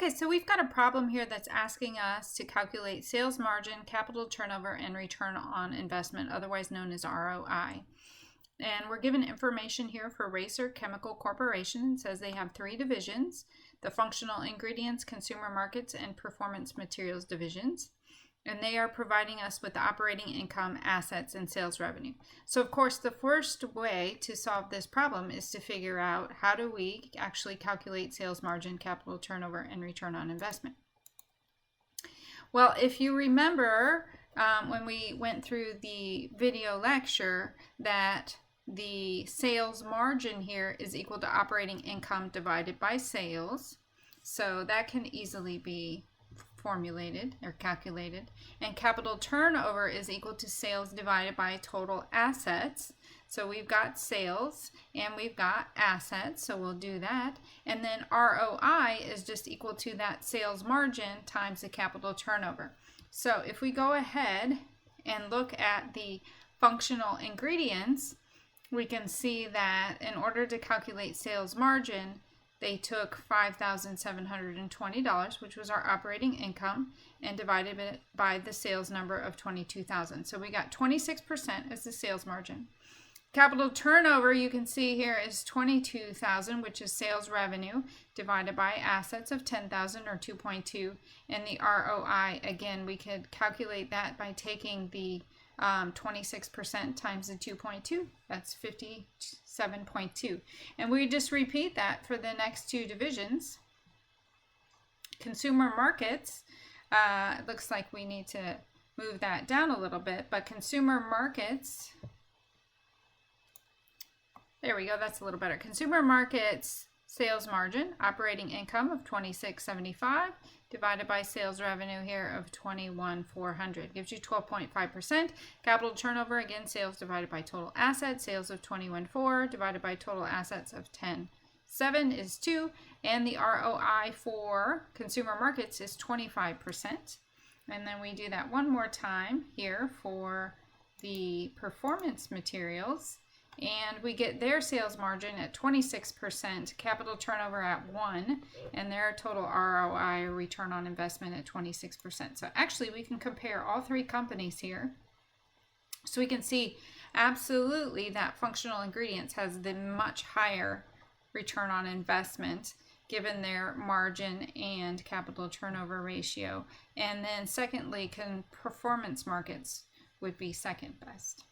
Okay, so we've got a problem here that's asking us to calculate sales margin, capital turnover, and return on investment, otherwise known as ROI. And we're given information here for Racer Chemical Corporation. It says they have 3 divisions: the functional ingredients, consumer markets, and performance materials divisions. And they are providing us with the operating income, assets, and sales revenue. So of course, the first way to solve this problem is to figure out how do we actually calculate sales margin, capital turnover, and return on investment. Well, if you remember when we went through the video lecture that the sales margin here is equal to operating income divided by sales. So that can easily be formulated or calculated. And capital turnover is equal to sales divided by total assets. So we've got sales and we've got assets, so we'll do that. And then ROI is just equal to that sales margin times the capital turnover. So if we go ahead and look at the functional ingredients, we can see that in order to calculate sales margin, they took $5,720, which was our operating income, and divided it by the sales number of 22,000. So we got 26% as the sales margin. Capital turnover, you can see here, is 22,000, which is sales revenue, divided by assets of 10,000 or 2.2. And the ROI, again, we could calculate that by taking the 26% times the 2.2, that's 57.2. And we just repeat that for the next 2 divisions. Consumer markets, it looks like we need to move that down a little bit, but consumer markets, there we go, that's a little better. Consumer markets sales margin, operating income of $26.75 divided by sales revenue here of $21,400 gives you 12.5%. Capital turnover, again, sales divided by total assets, sales of $21,400 divided by total assets of $10,700 is 2, and the ROI for consumer markets is 25%. And then we do that one more time here for the performance materials. And we get their sales margin at 26%, capital turnover at 1, and their total ROI, or return on investment, at 26%. So actually we can compare all 3 companies here. So we can see absolutely that functional ingredients has the much higher return on investment given their margin and capital turnover ratio. And then secondly, performance markets would be second best.